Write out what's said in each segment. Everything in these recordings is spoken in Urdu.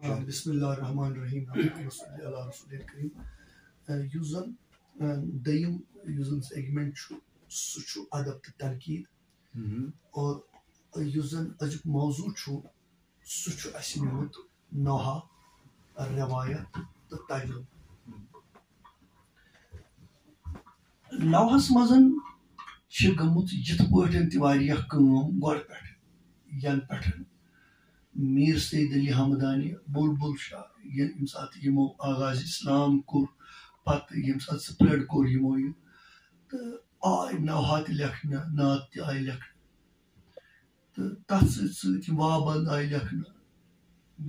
بسم اللہ الرحمن الرحیم صلی اللہ رسول کریم یُس زن دوٚیِم یُس زن سیگمنٹ چھُ سُہ چھُ ادب تہٕ تنقیٖد اور یُس زن أزیُک موضوع چھُ سُہ چھُ اَسہِ نِمُت نوحہ روایت تہٕ تجربہٕ نوحس منٛز چھِ گٔمٕژ یِتھ پٲٹھۍ تہِ واریاہ کٲم گۄڈٕ پٮ۪ٹھ ینہٕ پٮ۪ٹھ میٖر سید علی ہمدانی بلبل شاہ ییٚمہِ ساتہٕ یِمو آغاز اسلام کوٚر پتہٕ ییٚمہِ ساتہٕ سپریڈ کوٚر یِمو یہِ تہٕ آے نوحہ تہِ لیکھنہٕ نعت تہِ آیہِ لیکھنہٕ تہٕ تتھ سۭتۍ سۭتۍ یِم وابنٛد آیہِ لیکھنہٕ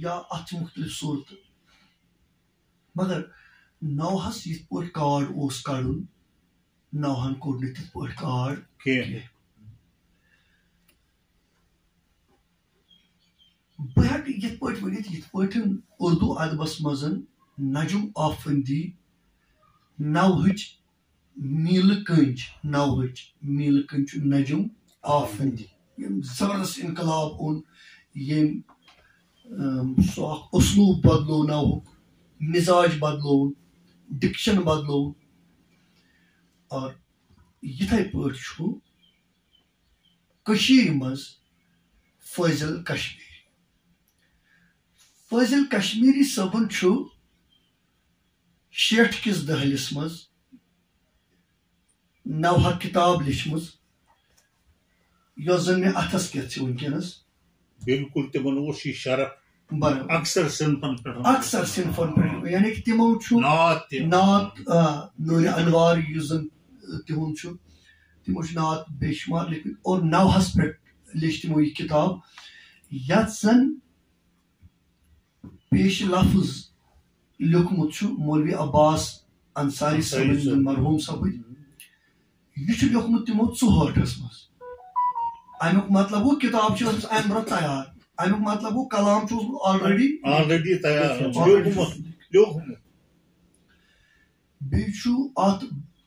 یا اتھ چھِ مختلف صوٗرتہٕ مگر نوحس یِتھ پٲٹھۍ کاڈ اوس کڑُن نوحن کوٚر نہٕ تِتھ پٲٹھۍ کاڈ کینٛہہ بہٕ ہٮ۪کہٕ یِتھ پٲٹھۍ ؤنِتھ یِتھ پٲٹھۍ اردو ادبس منٛز نجم آفندی نوہٕچ میٖلہٕ کٔنٛج نوہٕچ میٖلہٕ کٔنٛج چھُ نجم آفندی ییٚمۍ زبردست انقلاب اوٚن ییٚمۍ سُہ اکھ اسلوٗب بدلو نوہُک مزاج بدلووُن ڈکشن بدلووُن اور یِتھے پٲٹھۍ چھُ کٔشیٖرِ منٛز فٲضل کشمیٖری فٲضل کشمیٖری صٲبن چھُ 60 کِس دہلِس منٛز نوحہ کِتاب لیٖچھمٕژ یۄس زن مےٚ اتھس کٮ۪تھ چھِ وٕنکیٚنس بالکل تِمن اوس یہِ شرف اکثر صنفن پٮ۪ٹھ یعنی کہِ تِمو چھُ نعت نوٗرِ انوار یُس زن تِہُنٛد چھُ تِمو چھُ نعت بے شُمار لیکھمٕتۍ اور نوحس پٮ۪ٹھ لیٚچھ تِمو یہِ کِتاب یتھ زن پیش لفظ لیوٚکھمُت چھُ مولوی عباس انصاری صٲبن مرحوٗم صٲبٕنۍ یہِ چھُ لیوٚکھمُت تِمو 64 منٛز امیُک مطلب گوٚو کِتاب چھِ ٲسمٕژ امہِ برونٛہہ تیار امیُک مطلب گوٚو کلام چھُ اوسمُت آلریڈی تیار بیٚیہِ چھُ اتھ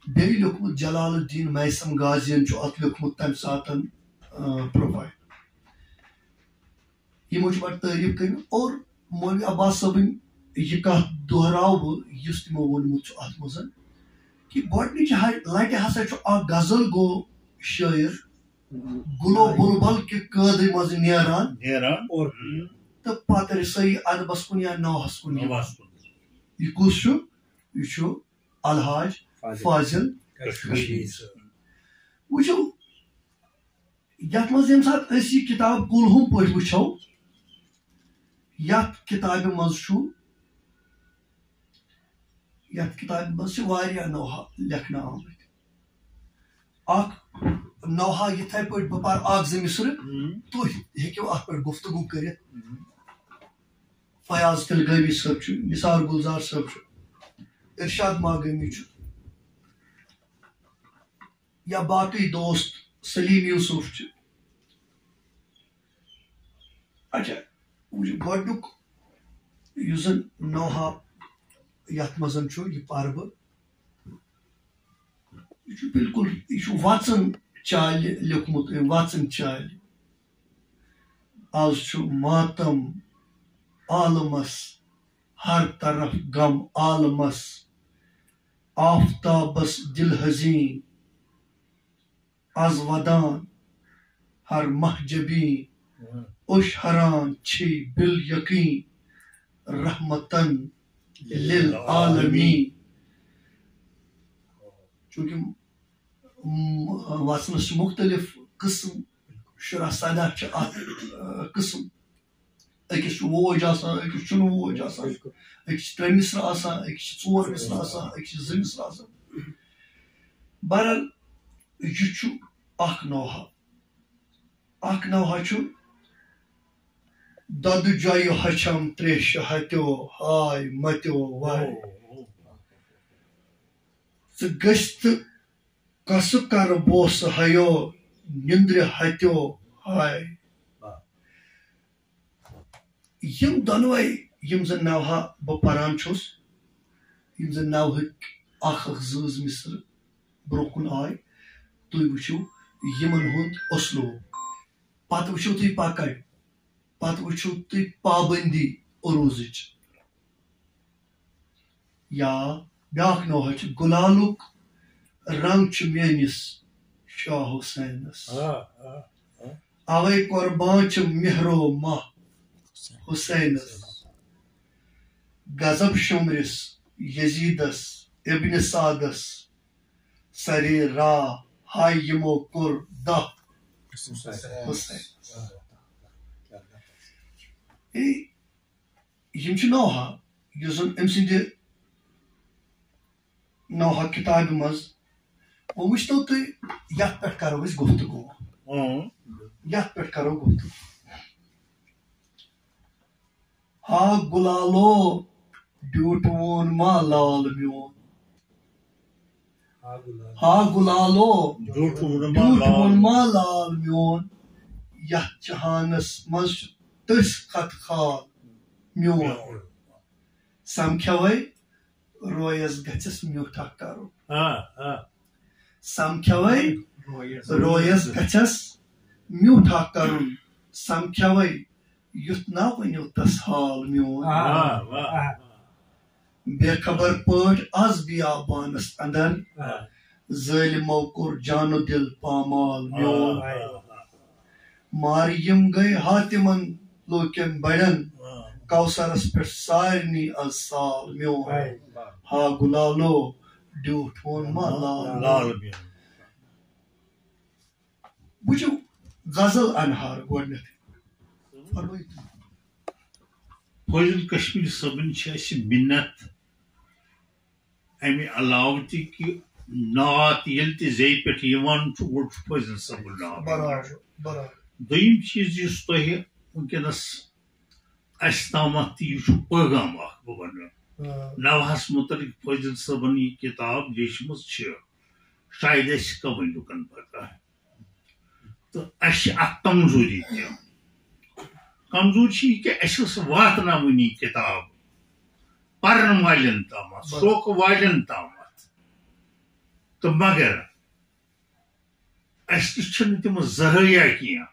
بیٚیہِ لیوٚکھمُت جلال الدین میثم غازین چھُ اتھ لیوٚکھمُت تمہِ ساتہٕ پروفایل یِمو چھِ بڑٕ تعریٖف کٔرمٕژ اور مولوی عباس صٲبٕنۍ یہِ کتھ دۄہراو بہٕ یُس تِمو ووٚنمُت چھُ اتھ منٛز کہِ گۄڈنِچہِ لٹہِ ہسا چھُ اکھ غزل گوٚو شٲعر گُلو بُلبل کہِ قٲدٕ منٛز نیران تہٕ پتہٕ رسٲیی ادبس کُن یا نوحس کُن یہِ کُس چھُ یہِ چھُ الحاج فاضل کشمیٖری صٲب وٕچھو یتھ منٛز ییٚمہِ ساتہٕ أسۍ یہِ کِتاب کُلہُم پٲٹھۍ وٕچھو یتھ کِتابہِ منٛز چھِ واریاہ نوحہ لیکھنہٕ آمٕتۍ اکھ نوحہ یِتھے پٲٹھۍ بہٕ پرٕ اکھ زٕ مصرٕ تُہۍ ہیٚکِو اتھ پٮ۪ٹھ گفتگوٗ کٔرِتھ فیاض تلگٲوی صٲب چھُ نثار گُلزار صٲب چھُ ارشاد ماگٲمی چھُ یا باقٕے دوست سلیٖم یوٗسف چھُ اچھا گۄڈنیُک یُس زن نوحہ یتھ منٛز چھُ یہِ پرٕ بہٕ یہِ چھُ بالکل یہِ چھُ وژن چالہِ لیوٚکھمُت وژن چالہِ آز چھُ ماتم عالمس ہر طرف غم عالمس آفتابس دل حزیٖن آز ودان ہر مہجبیٖن اوٚش ہران چھے بِل یقیٖن رحمتن للعالمیٖن چوٗنٛکہِ وژنس چھِ مختلف قٕسم شُراہ سداہ چھِ اتھ قٕسم أکِس چھُ ووج آسان أکِس چھُنہٕ ووج آسان أکِس چھِ 3 مصرٕ آسان أکِس چھِ 4 مصرٕ آسان أکِس چھِ 2 مصرٕ آسان بہرحال یہِ چھُ اکھ نوحہ چھُ دۄدٕ جۄیہِ ہۄچھم تریشہِ ہتیو ہاے متیو واے ژٕ گٔژھتہٕ کسہٕ کرٕ بوسہٕ ہیو نِندرِ ہتیو ہاے یِم دۄنوے یِم زن نوحہ بہٕ پران چھُس یِم زن نوحٕکۍ اکھ 2 مصرٕ برونٛہہ کُن آے تُہۍ وٕچھِو یِمن ہُنٛد اسلوٗب پتہٕ وٕچھِو تُہۍ پکڑ پتہٕ وٕچھِو تُہۍ پابندی عروزٕچ یا بیٛاکھ نوحہ چھِ گُلالُک رنٛگ چھُ میٲنِس شاہ حُسینس اوے قۄربان چھِ مہرو ماہ حُسینس غضب شُمرِس یزیدس ابن سعدس سرے راہ ہاے یِمو کوٚر دہ حُسین یِم چھِ نوحہ یُس زن أمۍ سٕنٛدِ نوحہ کِتابہِ منٛز وۄنۍ وٕچھتو تُہۍ یتھ پٮ۪ٹھ کرو أسۍ گفتگوٗ یتھ پٮ۪ٹھ کرو گفتگوٗ ہا گُلالو ڈیوٗٹھ ما لال میون ہا گُلالو ڈیوٗٹھ ما لال میون یتھ جہانس منٛز چھُ تٔسۍ خط خال میون سمکھیوے رویس گژھٮ۪س میوٗٹھا کرُن سمکھیوے رویس گژھٮ۪س میوٗٹھا کرُن سمکھیوے یُتھ نا ؤنِو تس حال میون بے خبر پٲٹھۍ آز بیابانس اندر ظٲلمو کوٚر جانو دل پامال میون ماریم گٔے حاتِمن لوٗکٮ۪ن بڑٮ۪ن کوثرس پٮ۪ٹھ سارنٕے از سال میون ہا گُلالو ڈیوٗٹھ ما لال وٕچھِو غزل انہار گۄڈنٮ۪تھٕے فرمٲیِو فٲضل کشمیٖری صٲبن چھِ اَسہِ مِنت امہِ علاوٕ تہِ کہِ نعت ییٚلہِ تہِ زیٚیہِ پٮ۪ٹھ یِوان چھُ گۄڈٕ چھُ فٲضل صٲبُن ناو دوٚیِم چیٖز یُس تۄہہِ وٕنکٮ۪نس اَسہِ تامتھ تہِ یہِ چھُ پٲغام اکھ بہٕ وَنہٕ نوحس مُتعلق فٲضل صٲبن یہِ کِتاب لیٖچھمٕژ چھِ شاید اَسہِ کمٕے لُکن پتہ تہٕ اَسہِ چھِ اکھ کمزوٗری تہِ کمزوٗری چھِ یہِ کہِ اَسہِ ٲس واتناوٕنۍ یہِ کِتاب پرن والٮ۪ن تامتھ شوقہٕ والٮ۪ن تامتھ تہٕ مگر اَسہِ تہِ چھِنہٕ تِم ذرٲیا کینٛہہ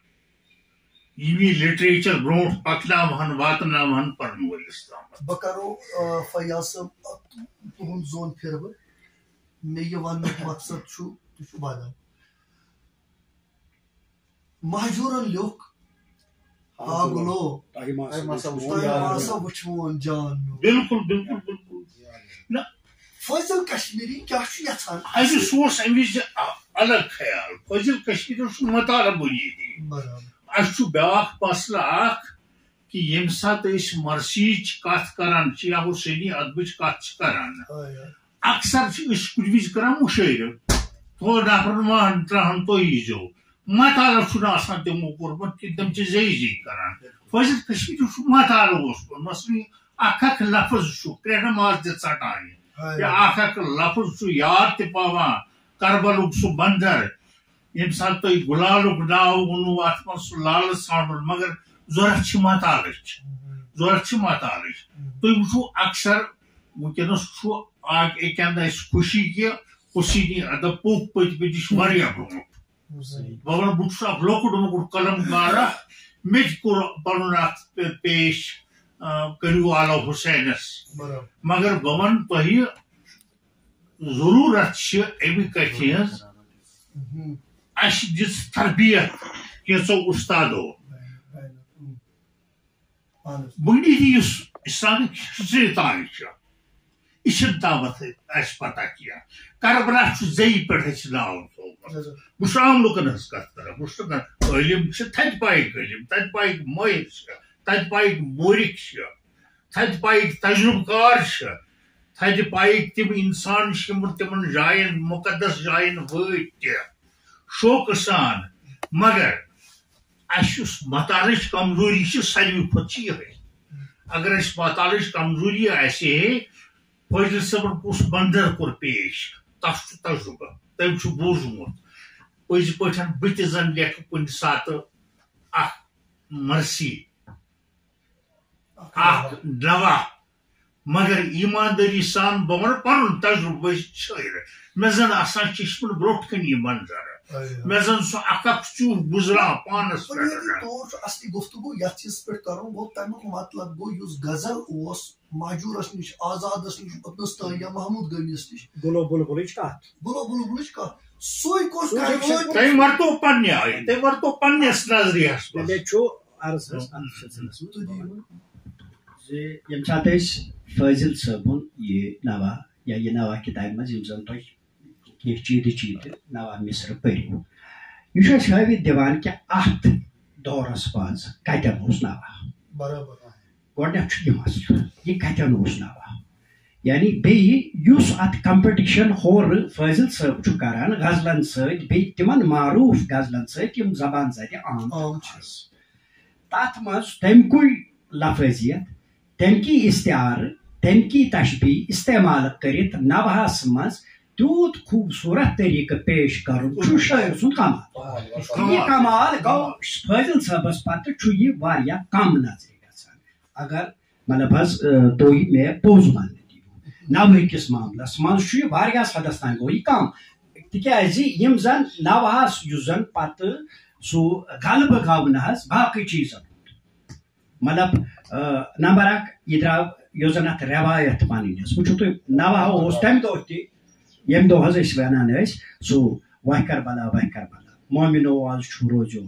یِم یہِ لِٹریچر برونٛٹھ پکناوہن واتناوہن پرن وٲلِس تامتھ بہٕ کرو فیاض صٲب تُہُنٛد زوٚن پھِرٕ بہٕ مےٚ یہِ وننُک مقصد چھُ تہِ چھُ بدل مہجوٗرن لیوٚکھ ہا گُلو تۄہہِ ہسا وٕچھوُن جان میون بالکل بالکل بالکل نہ فٲضل کشمیٖری کیٛاہ چھُ یژھان اَسہِ سُہ اوس امہِ وِزِ الگ خیال فٲضل کشمیٖری چھُ مطالعہ بُنیٲدی اَسہِ چھُ بیٛاکھ مسلہٕ اکھ کہِ ییٚمہِ ساتہٕ أسۍ مرثیٖچ کتھ کران چھِ یا حُسینی ادبٕچ کتھ چھِ کران اکثر چھِ أسۍ کُنہِ وِزِ کران مُشٲعرٕ نفرن وُہن ترٕہن تُہۍ ییٖزیو مطالعہ چھُنہٕ آسان تِمو کوٚرمُت کہِ تِم چھِ زیٚیہِ زیٚیہِ کران فٲضل کشمیٖری چھُ مطالعہ اوس کوٚرمُت مثلاً اکھ اکھ لفظ چھُ کرٛیٚہنہٕ ماز تہِ ژٹان یا اکھ اکھ لفظ چھُ یاد تہِ پاوان کربلُک سُہ منظر ییٚمہِ ساتہٕ تۄہہِ گُلالُک ناو ووٚنوٕ اتھ منٛز سُہ لالہٕ ژھانڈُن مگر ضوٚرتھ چھِ مطالعٕچ تُہۍ وٕچھِو اکثر وٕنکٮ۪نس چھُ اَکہِ اندٕ اَسہِ خوشی کہِ حُسینی ادب پوٚک پٔتۍ پٔتۍ یہِ چھُ واریاہ برونٛٹھ بہٕ وَنہٕ بہٕ چھُس اکھ لۄکُٹ مۄکُٹ قلم کار اکھ مےٚ تہِ کوٚر پنُن اکھ پیش کٔرِو آلو حُسینس مگر بہٕ وَنہٕ تۄہہِ ضروٗرت چھِ امہِ کتھِ ہٕنٛز اَسہِ دِژ تربیت کینٛژو اُستادو بُنیٲدی یُس اِسلامِک ہسٹری تام چھِ یہِ چھِنہٕ تامتھ اَسہِ پتہ کینٛہہ کربلا چھُ زیٚیہِ پٮ۪ٹھ اَسہِ ناو تھوٚومُت بہٕ چھُس عام لُکن ہٕنٛز کتھ کران بہٕ چھُس نہٕ عٲلِم چھِ تھدِ پایِکۍ عٲلِم تھدِ پایِکۍ مٲہِر چھِ تھدِ پایِکۍ مورِخ چھِ تھدِ پایِکۍ تجرُبہٕ کار چھِ تھدِ پایِکۍ تِم اِنسان چھِ یِم تِمن جاین مُقدس جاین وٲتۍ تہِ شوقہٕ سان مگر اَسہِ یُس مطالعٕچ کمزوٗری چھِ ساروٕے کھۄتہٕ چھِ یِہے اگر اَسہِ مطالعٕچ کمزوٗری آسہِ ہے فٲضل صٲبن کُس منظر کوٚر پیش تتھ چھُ تجرُبہٕ تٔمۍ چھُ بوٗزمُت پٔزۍ پٲٹھۍ بہٕ تہِ زن لیکھٕ کُنہِ ساتہٕ اکھ مرثی اکھ نوا مگر ایٖماندٲری سان بہٕ وَنہٕ پنُن تجرُبہٕ بہٕ چھُس شٲعر مےٚ زن آسان چشمن برونٛٹھ کَنہِ یہِ منظر مےٚ زن سُہ اکھ چوٗہ گُزران پانس بنیٲدی طور چھُ اصلی گفتگو یتھ چیٖزس پٮ۪ٹھ کرُن گوٚو تمیُک مطلب گوٚو یُس غزل اوس مہجوٗرس نِش آزادس نِش اوٚتنس تام یا محموٗد غنیَس نِش گُلو بُلبُلٕچ کتھ سُے گوٚژھ تُہۍ ورتو پننہِ آیہِ تُہۍ ورتو پننِس نظریہس منٛز مےٚ چھُ عرض حظ زِ ییٚمہِ ساتہٕ أسۍ فٲضل صٲبُن یہِ نوا یا یہِ نوا کِتابہِ منٛز یِم زن تۄہہِ کینٛہہ چیٖدٕ نوا مِصرٕ پٔرِو یہِ چھُ اَسہِ ہٲوِتھ دِوان کہِ اَتھ دورس منٛز کتٮ۪ن اوس نوا گۄڈنیٚتھ چھُ یہِ مسلہٕ یہِ کتٮ۪ن اوس نوا یعنی بیٚیہِ یُس اَتھ کمپِٹِشن ہورٕ فٲضل صٲب چھُ کران غزلن سۭتۍ بیٚیہِ تِمن معروٗف غزلن سۭتۍ یِم زبان زدِ عام چھِ تتھ منٛز تمہِ کُے لفٲظیت تمہِ کی استعارٕ تمہِ کی تشبیہ استعمال کٔرِتھ نوہس منٛز تیوٗت خوٗبصوٗرت طریٖقہٕ پیش کرُن چھُ شٲعر سُنٛد کمال یہِ کمال گوٚو فٲضل صٲبس پتہٕ چھُ یہِ واریاہ کم نظرِ گژھان اگر مطلب حظ تُہۍ مےٚ پوٚز وننہٕ دِیِو نوہٕکِس معاملس منٛز چھُ یہِ واریاہس حدس تام گوٚو یہِ کم تِکیازِ یِم زن نوہس یُس زن پتہٕ سُہ غلبہٕ گوٚو نہ حظ باقٕے چیٖزن مطلب نمبر اکھ یہِ درٛاو یۄس زن اتھ رٮ۪وایت پنٕنۍ ٲس وٕچھِو تُہۍ نوا اوس تمہِ دۄہ تہِ ییٚمہِ دۄہ حظ أسۍ ونان ٲسۍ سُہ وَے کربلا مومِنو آز چھُ روزیو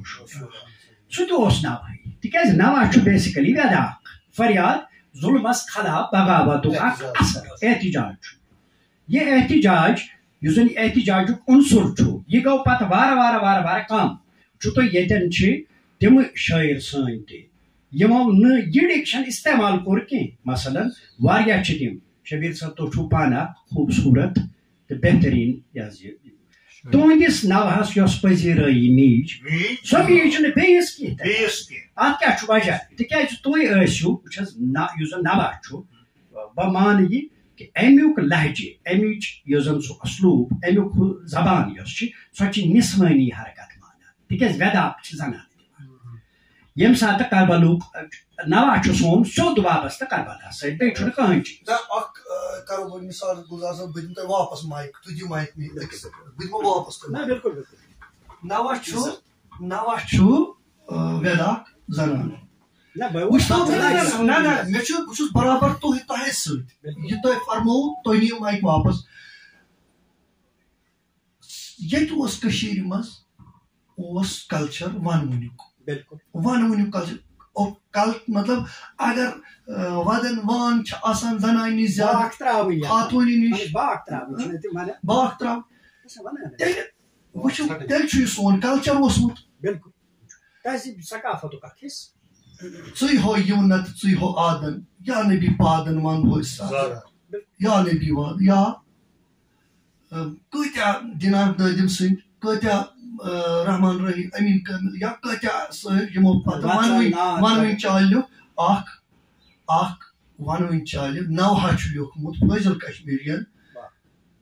سُہ تہِ اوس نوہٕے تِکیازِ نوا چھُ بیسِکلی وٮ۪دٕ اکھ فریاد ظُلمس خلاف بغاوتُک اکھ اثر احتجاج چھُ یہِ احتجاج یُس زن یہِ احتجاجُک عنصر چھُ یہِ گوٚو پتہٕ وارٕ کم وٕچھِو تُہۍ ییٚتٮ۪ن چھِ تِمہٕ شٲعر سٲنۍ تہِ یِمو نہٕ یہِ ڈِکشن استعمال کوٚر کینٛہہ مثلاً واریاہ چھِ تِم شبیٖر صٲب تُہۍ چھُو پانہٕ اکھ خوٗبصوٗرت تہٕ بہتریٖن یہِ حظ یہِ تُہنٛدِس نوہس یۄس پذیرٲیی میٖج سۄ میٖج نہٕ بیٚیِس کینٛہہ اتھ کیٛاہ چھُ وجہ تِکیازِ تُہۍ ٲسِو وٕچھ حظ یُس زن نوا چھُ بہٕ مانہٕ یہِ کہِ امیُک لہجہِ امِچ یۄس زن سُہ اسلوٗب امیُک زبان یۄس چھِ سۄ چھِ نسوٲنی حرکت مانان تِکیازِ وٮ۪داکھ چھِ زنان ییٚمہِ ساتہٕ کربلُک نوا چھُ سون سیوٚد وابستہٕ کربلا سۭتۍ بیٚیہِ چھُنہٕ کٕہٕنۍ چیٖز اکھ کرو بہٕ مِثال گُلزار صٲب بہٕ دِمہٕ تۄہہِ واپس مایِک تُہۍ دِیِو مایِک مےٚ أکِس بہٕ دِمو واپس بِلکُل نوا چھُ وٮ۪داکھ زنان نہ بہٕ چھُس برابر تۄہہِ سۭتۍ یہِ تۄہہِ فرمووُ تُہۍ نِیِو مایِک واپس ییٚتہِ اوس کٔشیٖرِ منٛز اوس کلچر ونوٕنیُک ونوٕنیُک کلچر مطلب اگر ودن وان چھِ آسان زنانہِ زیادٕ خاتوٗنہِ نِش باغ تراو تیٚلہِ وٕچھِو تیٚلہِ چھُ یہِ سون کلچر اوسمُت بِلکُل ثقافتُک اکھ حِصہٕ ژٕے ہو یوٗنت ژٕے ہو آدن یا نبی پادن ونہو أسۍ یا نبی واد یا کۭتیاہ دِنار دٲدِم سٕنٛدۍ کۭتیاہ رحمان رحیٖم امیٖن کامِل یا کۭتیاہ سٲری یِمو پتہٕ ونوٕنۍ چالہِ اکھ ونوٕنۍ چالہِ نوہا چھُ لیوکھمُت فٲضل کشمیٖرین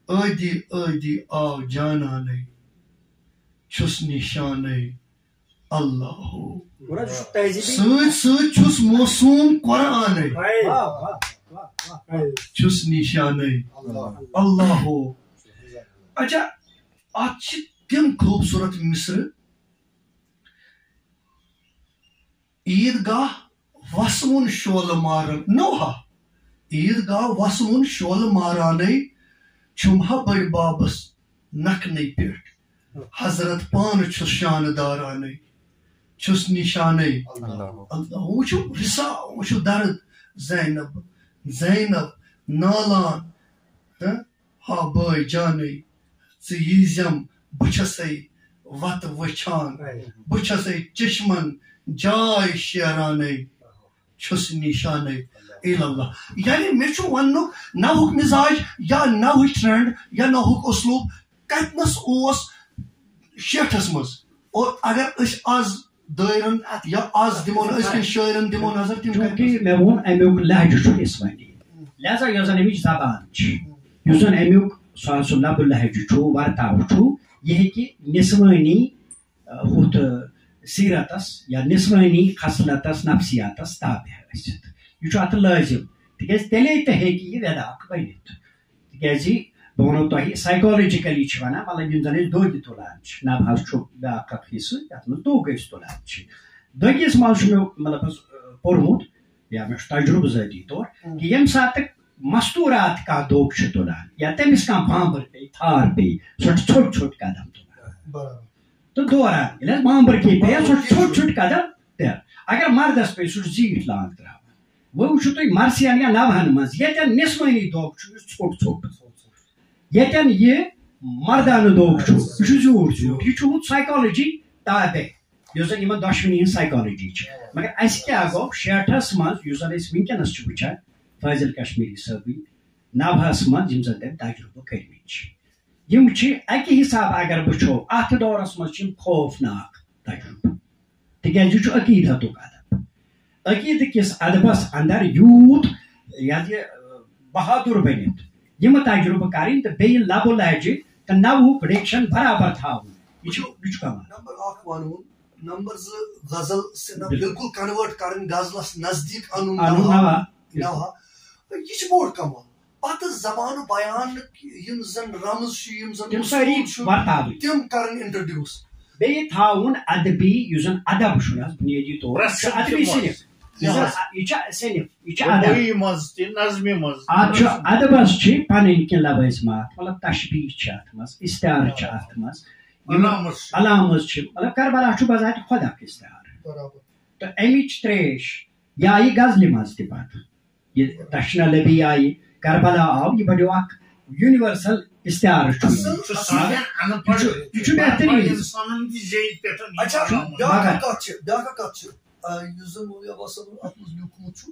ٲدی ٲدی آو جانانے چھُس نِشانے اللہ سۭتۍ سۭتۍ چھُس موسوٗم قرآنے چھُس نِشانے اللہ اچھا اتھ چھِ تِم خوٗبصوٗرت مِصرٕ عیٖدگاہ وسوُن شولہٕ مارن نوہا عیٖدگاہ وسوُن شولہٕ مارانے چھُم ہا بٔڑۍ بابس نکھنٕے پٮ۪ٹھ حضرت پانہٕ چھُس شانہٕ دارانے چھُس نِشانے وٕچھِو رِسا وٕچھِو درد زینب نالان ہا بٲے جانے ژٕ ییٖزٮ۪م بہٕ چھسے وتہٕ وٕچھان بہٕ چھسے چشمن جاے شیرانے چھُس نِشانے اللہ یعنی مےٚ چھُ وننُک نوہُک مِزاج یا نوہٕچ ٹرینڈ یا نوہُک اسلوٗب کتنس اوس شیٹھس منٛز اور اگر أسۍ آز دٲیرن یا آز دِمو نہٕ أزکٮ۪ن شٲعرن دِمو نظر تِم مےٚ ووٚن امیُک لہجہِ چھُ نسوٲنی لہذا یۄس زن امِچ زبان چھِ یُس زن امیُک سُہ لبہٕ لہجہِ چھُ ورتاو چھُ یہِ ہیٚکہِ نسوٲنی ہُتھ سیٖرتس یا نسوٲنی خصلتس نفسیاتس تابع ٲسِتھ یہِ چھُ اتھ لٲزِم تِکیازِ تیٚلے تہِ ہیٚکہِ یہِ وٮ۪داکھ بٔنِتھ تِکیازِ بہٕ وَنو تۄہہِ سایکالجِکلی چھِ وَنان مطلب یِم زَن أسۍ دۄگہِ تُلان چھِ نَبہٕ حظ چھُ بیٛاکھ اکھ حِصہٕ یَتھ منٛز دۄگ أسۍ تُلان چھِ دۄگِس منٛز چھُ مےٚ مطلب حظ پوٚرمُت یا مےٚ چھُ تجرُبہٕ ذٲتی طور کہِ ییٚمہِ ساتہٕ مستوٗرات کانٛہہ دۄگ چھُ تُلان یا تٔمِس کانٛہہ بامبر پیٚیہِ تھار پیٚیہِ سۄ چھِ ژھوٚٹ ژھوٚٹ قدم تُلان تہٕ دوران ییٚلہِ حظ بامبر کینٛہہ پیٚیہِ سۄ چھِ ژھوٚٹ ژھوٚٹ قدم تہِ اگر مردس پیٚیہِ سُہ چھُ زیٖٹھ لانٛگ تراوان وۄنۍ وٕچھِو تُہۍ مرثِین یا نوہن منٛز ییٚتٮ۪ن نسوٲنی دۄگ چھُ یہِ چھُ ژھوٚٹ ژھوٚٹ ییٚتٮ۪ن یہِ مردانہٕ دۄگ چھُ یہِ چھُ زیوٗٹھ زیوٗٹھ یہِ چھُ سایکالجی تابع یُس زن یِمن دۄشوٕنی ہٕنٛز سایکالجی چھِ مگر اَسہِ کیٛاہ گوٚو شیٹھس منٛز یُس زن أسۍ وٕنکیٚنس چھِ وٕچھان فٲضل کشمیری صٲبٕنۍ نوہس منٛز یِم زن تٔمۍ تجرُبہٕ کٔرمٕتۍ چھِ یِم چھِ اَکہِ حساب اگر وٕچھو اتھ دورس منٛز چھِ یِم خوفناک تجرُبہٕ تِکیازِ یہِ چھُ عقیٖدتُک ادب عقیٖدٕ کِس ادبس اندر یوٗت یہِ بہادُر بٔنِتھ یِمہٕ تجرُبہٕ کرٕنۍ تہٕ بیٚیہِ لبہٕ لہجہِ تہٕ نوہُک ڈِکشن برابر تھاوُن یہِ چھُ کمال نمبر اکھ ونُن نمبر زٕ غزل بالکل کنوٲرٹ کرٕنۍ غزلس نزدیٖک انُن نوہا یہِ چھُ بوٚڑ کمال پتہٕ زبانہٕ بیان یِم زن رمز چھِ یِم زن تِم کرٕنۍ انٹرڈیوس بیٚیہِ تھاوُن ادبی یُس زن ادب چھُ نہ بُنیٲدی طور ادبی صنف یہِ چھِ صنف یہِ چھِ ادب چھُ ادبس چھِ پنٕنۍ کینٛہہ لوٲزمات مطلب تشبیہ چھِ اتھ منٛز استعارٕ چھِ اتھ منٛز علامز چھِ مطلب کربلا چھُ بذاتِ خۄد اکھ استعارٕ تہٕ امِچ تریش یہِ آیہِ غزلہِ منٛز تہِ پتہٕ یہِ دشنا لبی آیہِ کربلا آو یہِ بنیو اکھ یونیورسل استعارٕ چھُ یہِ چھُ بہتریٖن بیاکھ کتھ چھِ یُس زن مولوی عباس صٲبن اتھ منٛز لیوٗکھمُت چھُ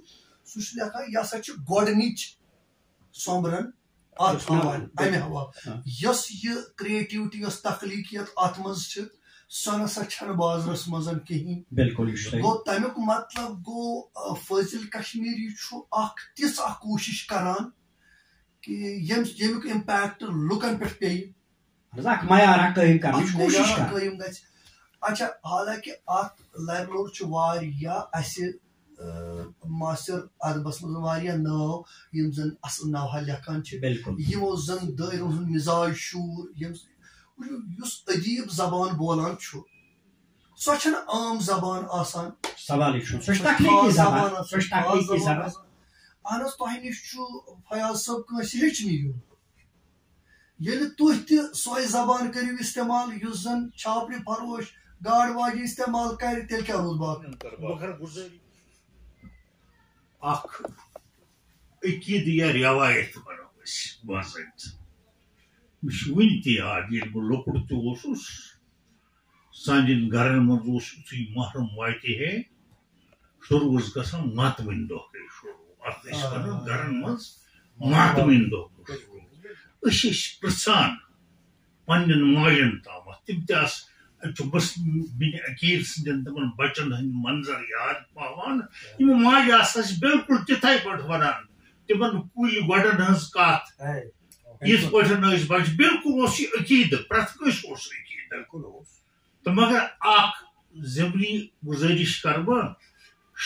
سُہ چھُ لیکھان یہِ ہسا چھِ گۄڈنِچ سومبرن اتھ حوالہٕ امہِ حوالہٕ یۄس یہِ کریٹِوٹی یۄس تخلیقیت اتھ منٛز چھِ سۄ نسا چھنہٕ بازرس منٛز کِہینۍ بالکل گوٚو تمیُک مطلب گوٚو فٲضل کشمیری چھُ اکھ تِژھ اکھ کوٗشش کران کہِ ییٚمیُک امپیکٹ لُکن پٮ۪ٹھ پیٚیہِ اکھ معیارا قٲیِم کرنٕچ کوٗشش قٲیِم گژھِ اچھا حالانکہِ اتھ لرِ لوٚر چھُ واریاہ اَسہِ معاصر ادبس منٛز واریاہ ناو یِم زن اصل نوہا لیکھان چھِ یِمو زن دٲیرن ہُنٛد مِزاج شوٗر یُس ادیٖب زبان بولان چھُ سۄ چھنہٕ عام زبان آسان اہن حظ تۄہہِ نِش چھُ فیاض صٲب کٲنٛسہِ ہیٚچھنہِ یُن ییٚلہِ تُہۍ تہِ سۄے زبان کٔرِو استعمال یُس زن چھاپرِ فروش گاڈ واجہِ استعمال کرِ تیٚلہِ کیٛاہ روٗد باقٕے اکھ عقیٖدٕ یا رٮ۪وایت وَنو أسۍ باضٲبطہٕ مےٚ چھُ وُنہِ تہِ یاد ییٚلہِ بہٕ لۄکُٹ تہِ اوسُس سانٮ۪ن گرن منٛز اوس یُتھُے محرم واتہِ ہے شروٗع اوس گژھان ماتوٕنۍ دۄہ شروٗع اتھ ٲسۍ ونان گرن منٛز ماتوٕنۍ دۄہ شروٗع أسۍ ٲسۍ پرژھان پننٮ۪ن مالٮ۪ن تامتھ تِم تہِ آسہٕ بیٚنہِ عقیٖل سٕنٛدٮ۪ن تِمن بچن ہٕنٛدۍ منظر یاد پاوان یِم ماجہِ آسہٕ اَسہِ بالکل تِتھے پٲٹھۍ ونان تِمن کُلۍ گۄڈن ہٕنٛز کتھ یِتھ پٲٹھۍ ٲسۍ بچہِ بالکل اوس یہِ عقیٖدٕ پرٛٮ۪تھ کٲنٛسہِ اوس عقیٖدٕ تہٕ مگر اکھ ضمنی گُزٲرِش کرٕ بہٕ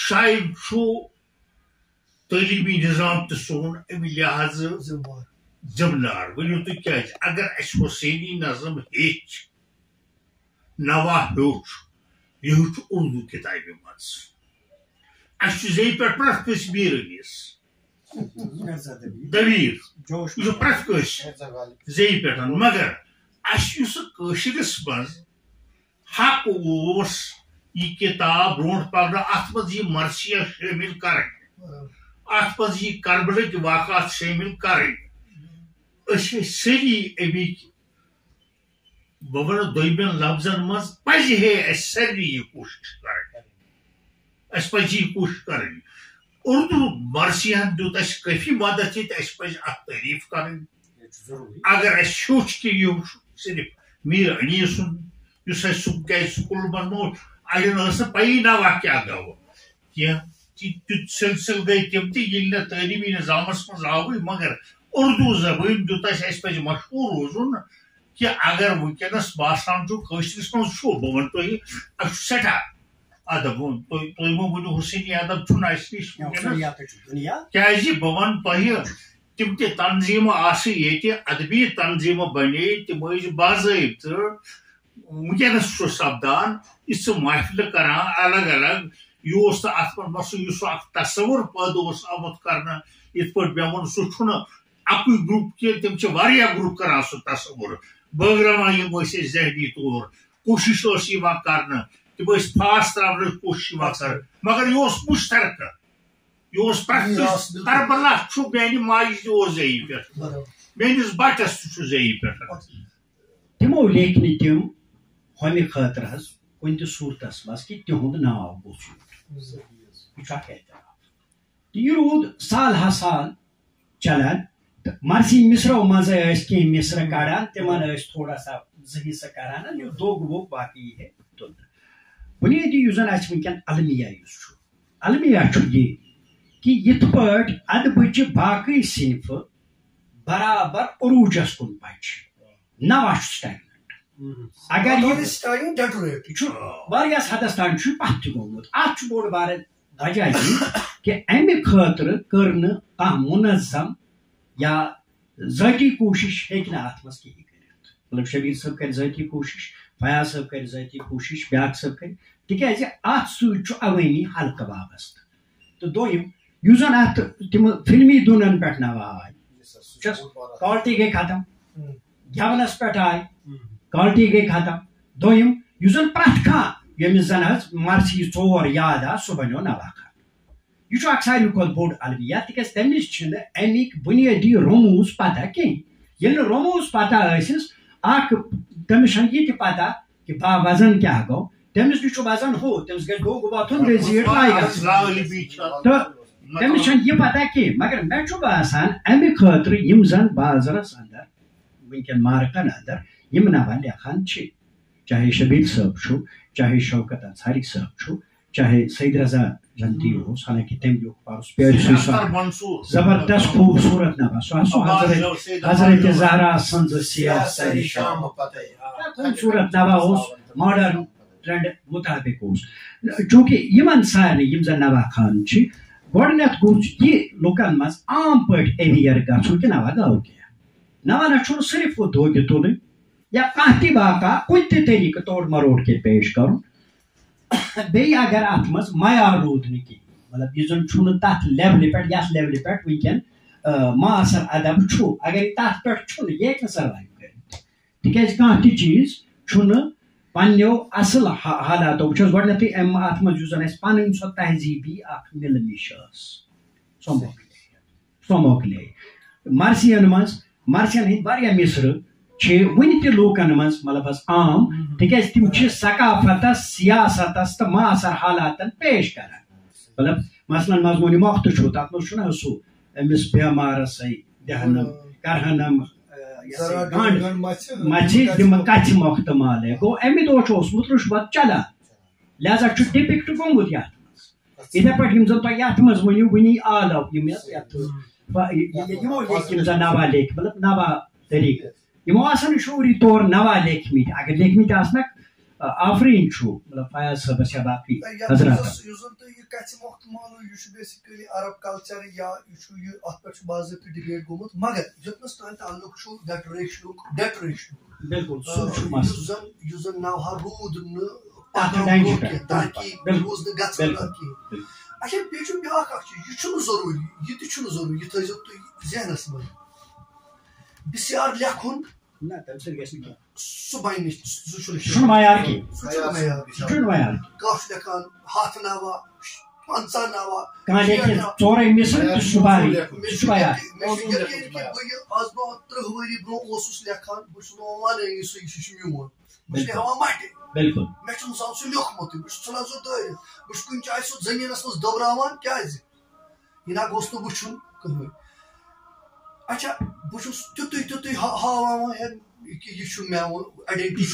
شاید چھُ تعلیٖمی نظام تہِ سون امہِ لحاظہٕ ذمہٕ ؤنِو تُہۍ کیٛازِ اگر اَسہِ حُسینی نظم ہیٚچھ نوا ہیوٚچھ یہِ ہیوٚچھ اردوٗ کِتابہِ منٛز اَسہِ چھُ زیٚیہِ پٮ۪ٹھ پرٛٮ۪تھ کٲنٛسہِ میٖرٲنیس دٔلیٖل یہِ چھُ پرٛٮ۪تھ کٲنٛسہِ زیٚیہِ پٮ۪ٹھ مگر اَسہِ یُس کٲشرِس منٛز حق اوس یہِ کِتاب برونٛٹھ پکنہٕ اتھ منٛز یہِ مرثیہ شٲمِل کرٕنۍ اتھ منٛز یہِ کربلٕکۍ واقعات شٲمِل کرٕنۍ أسۍ ٲسۍ سٲری اَمِکۍ بہٕ وَنہٕ دوٚیمٮ۪ن لفظن منٛز پزِ ہے اَسہِ سارنٕے یہِ کوٗشش کرٕنۍ اَسہِ پزِ یہِ کوٗشش کرٕنۍ اردوٗ مرثیہن دیُت اَسہِ کٲفی مدد ییٚتہِ اَسہِ پزِ اتھ تعریٖف کرٕنۍ اگر اَسہِ ہیوٚچھ کہِ یہِ صرف میٖر علی سُنٛد یُس اَسہِ سُہ کیٛازِ سکوٗلن منٛز موج اَڑٮ۪ن ٲس نہٕ پیی نوا کیٛاہ گوٚو کینٛہہ تیُتھ سلسلہٕ گٔے تِم تہِ ییٚلہِ نہٕ تعلیٖمی نظامس منٛز آوٕے مگر اردوٗ زبٲنۍ دیُت اَسہِ پزِ مشہوٗر روزُن کہِ اگر وٕنکیٚنس باسان چھُ کٲشرِس منٛز چھُ بہٕ وَنہٕ تۄہہِ اَسہِ چھُ سٮ۪ٹھاہ ادب تُہۍ مہ ؤنِو حُسینی ادب چھُنہٕ اَسہِ نِش کیٛازِ بہٕ وَنہٕ تۄہہِ تم تہ تنظیم ادبی تنظیم بنے تم باضابطہ ونکس سپدان یہ محفل کران الگ الگ یہ ات پہ تصور پید آمت کرنا یت پہ مے وون سہ اکوئی گروپ کی تم گروپ کران سہ تصور بٲگراوان ذہنی طور کوشش کرنا تم پھاس ترٛاونٕچ کوشش کر مگر یہ مشترکہ یہ کربلا میانہ ماجہ تہ زی پہ میٲنِس بچس تہ زی پہ تمو لیکھ تم ہومہ خاطر حظ کن تہ صورتس مز کہ تہند ناو گوٚژھ یُن یہ اعتراف یہ رود سال ہا سال چلان تو مرثی مصرو مز کی مصر کڑان تمن تھوڑا سا حصہ کران یہ دوگ ووگ باقی ہے تل بنیادی اس زن ونکین المیہ المیہ یہ کہ یت پٲٹھۍ ادبچہ باقی صنف برابر عروجس کن پچ نوا سٹیگنٹ اگر یہ واریاس حدس تام پتھ گوٚمُت اتھ بوٚڑ بار وجہ یہ کہ امہ خاطر کر نہ منظم یا ذاتی کوشش ہیٚکہِ نہٕ اتھ منٛز کہیٖنۍ کٔرِتھ مطلب شبیر صٲب کر ذاتی کوشش فیاض صٲب کر ذاتی کوشش بیاکھ صٲب کر تکیازِ اتھ سۭتۍ چھُ عوٲمی حلقہٕ وابستہٕ تہٕ دوٚیِم یُس زن اتھ تم فلمی دونن پٮ۪ٹھ نوا آے کالٹی گئی ختم گیونس پٮ۪ٹھ آے کالٹی گئی ختم دوٚیِم یُس زن پرٛٮ۪تھ کانٛہہ ییٚمِس زن حظ مرثی ژور یاد آ سُہ بنیو نوا خان یہ اکھ ساروی کھۄتہٕ بوٚڑ المیہ تکیازِ تٔمِس چھِنہٕ امیِکۍ بُنیٲدی رموٗز پتہ کِہیٖنۍ ییٚلہِ نہٕ رموٗز پتہ ٲسِس اکھ تٔمِس چھنہٕ یہِ تہِ پتہ کہ با وزن کیٛاہ گوٚو تٔمِس نِش چھُ وزن ہُہ تٔمِس گژھِ ڈوٚگ وۄتھُن بیٚیہِ زیٖٹھ لاے گژھٕنۍ تہٕ تٔمِس چھنہٕ یہِ پتہ کینٛہہ مگر مےٚ چھُ باسان امہِ خٲطرٕ یِم زن بازرس اندر ونکین مارکن اندر یِم نوا لیکھان چھِ چاہے شبیر صٲب چھُ چاہے شوکت انصاری صٲب چھُ چاہے سعید رضا جنتی اوس حالانکہ تم لیوکھ پارس پیارسٕے سۄ زبردست خوبصورت نوا سُہ حضرت زہرا سٕنٛز سیاہ سارِ شام خوبصورت نوا اوس ماڈرن ٹرینڈ مطابق اوس چونکہ یمن سارنٕے یِم زن نوا خان چھِ گۄڈنیتھ گوٚژھ یہِ لُکن منٛز عام پٲٹھۍ ایویئر گژھُن کہِ نوا گوٚو کیٛاہ نوا نہ چھُنہٕ صرف دھوکہِ تُلٕنۍ یا کانٛہہ تہِ واقعہ کُنہِ تہِ طریٖقہٕ توڑ مروڑ کے پیش کرُن بیٚیہِ اگر اتھ منٛز معیار روٗد نہٕ کینٛہہ مطلب یہِ زن چھُنہٕ تتھ لیولہِ پٮ۪ٹھ یتھ لیولہِ پٮ۪ٹھ ونکیٚن معاصر ادب چھُ اگر یہِ تتھ پٮ۪ٹھ چھُنہٕ یہِ ہیٚکہِ نہٕ سروایو کٔرِتھ تِکیازِ کانٛہہ تہِ چیٖز چھُنہٕ پننیو اصل حالاتو بہٕ چھُس گۄڈنیتھٕے اتھ منٛز یُس زن اسہِ پنٕنۍ سۄ تہذیٖبی اکھ مِلہٕ مِش ٲس سۄ مۄکلے مرثین منٛز مرثین ہٕنٛدۍ واریاہ مصرٕ چھِ وُنہِ تہِ لوٗکن منٛز مطلب حظ عام تِکیازِ تِم چھِ ثقافتس سیاستس تہٕ معاصر حالاتن پیش کران مطلب مثلاً مضموٗنہِ مۄختہٕ چھُ تتھ منٛز چھُنہ سُہ أمِس بٮ۪مارسٕے دِہنم کرہنم مچھِ دِمہٕ کچھِ مۄختہٕ مالے گوٚو امہِ دۄہ چھُ اوسمُت رُشوت چلان لہذا چھُ ڈِپِکٹ گوٚمُت یتھ منٛز یِتھے پٲٹھۍ یِم زن تۄہہِ یتھ منٛز ؤنِو وُنی آلو یِم یِمو لیکھۍ یِم زن نوا لیکھۍ مطلب نوا طریٖقہٕ یِمو آسن شعوری طور نوا لیکھمٕتۍ اگر لیکھمٕتۍ آسنکھ آفریٖن چھُ مطلب فیاض صٲبس یا باقٕے حضرات کچھ مۄختہٕ مالو یہ بیسکلی عرب کلچر یا یہ ات پہ باضابطہ ڈبیٹ گوٚمُت مگر یوتنس تام تعلق چھُ ڈیکوریشنُک بالکل یُس زن نوہا روٗد نہٕ تاکہ روٗز نہٕ گژھان کینٛہہ اچھا بیٚیہِ چھُ بیٛاکھ اکھ چیٖز یہِ چھُنہٕ ضروٗری یہِ تہِ چھُنہٕ ضروٗری یہِ تھٲیزیو تُہۍ ذہنس منٛز بسیار لیکھُن سُہ بنہِ نہٕ سُہ چھُنہٕ معیار کانٛہہ چھُ لیکھان 100 نوا 50 نوا ژورے مصر بہٕ آز برونٛہہ 30 ؤری برونٛہہ اوسُس لیکھان بہٕ چھُس نہٕ ونٲنی سُہ یہِ چھُ میون بہٕ چھُس ہیوان مٹہِ مےٚ چھُنہٕ آسان سُہ لیوٚکھمُتٕے بہٕ چھُس ژھٕنان سُہ دٲرِتھ بہٕ چھُس کُنہِ جایہِ سُہ زٔمیٖنس منٛز دۄبراوان کیٛازِ یہِ نہ گوٚژھ نہٕ وٕچھُن کٕہٕنۍ اچھا بہٕ چھُس تیُتُے ہاوان کہ یہ چھُ میون آیڈنٹی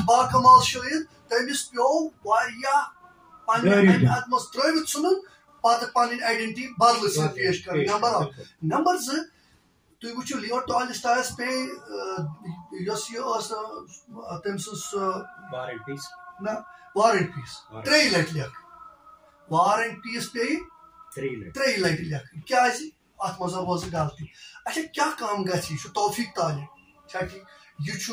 باکمال شٲعر تٔمِس پیوٚو واریاہ پننہِ اتھ منٛز ترٲوِتھ ژھٕنُن پتہٕ پنٕنۍ آیڈنٹی بدلہٕ سۭتۍ پیش کرٕنۍ نمبر اکھ نمبر زٕ تُہۍ وٕچھِو لیو ٹالسٹایس پیٚیہِ یۄس یہِ ٲس تٔمۍ سٕنٛز نہ وار اینڈ پیٖس 3 لٹہِ لیکھ وارنٹیس پہ 3 لٹہِ لیکھٕنۍ کیازِ اتھ منٛز وٲژ غلطی اچھا کیٛاہ کٲم گژھِ یہِ چھُ توفیق تعلیٖم چھا ٹھیٖک یہِ چھُ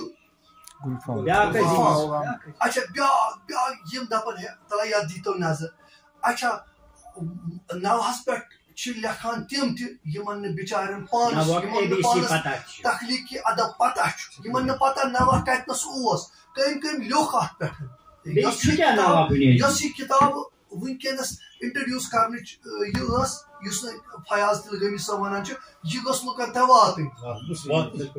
اچھا بیٛاکھ یِم دپان ہے تلا یتھ دیٖتو نظر اچھا نوہس پٮ۪ٹھ چھِ لیکھان تِم تہِ یِمن نہٕ بِچارٮ۪ن پانس تخلیقی ادب پتہ چھُ یِمن نہٕ پتہ نوہ کتنس اوس کٔمۍ لیوٚکھ اتھ پٮ۪ٹھ یۄس یہِ کِتاب وٕنکیٚنس انٹرڈیوس کرنٕچ یہِ ٲس یُس فیاض تلگٲمی صٲب ونان چھُ یہِ گٔژھ لُکن تام واتٕنۍ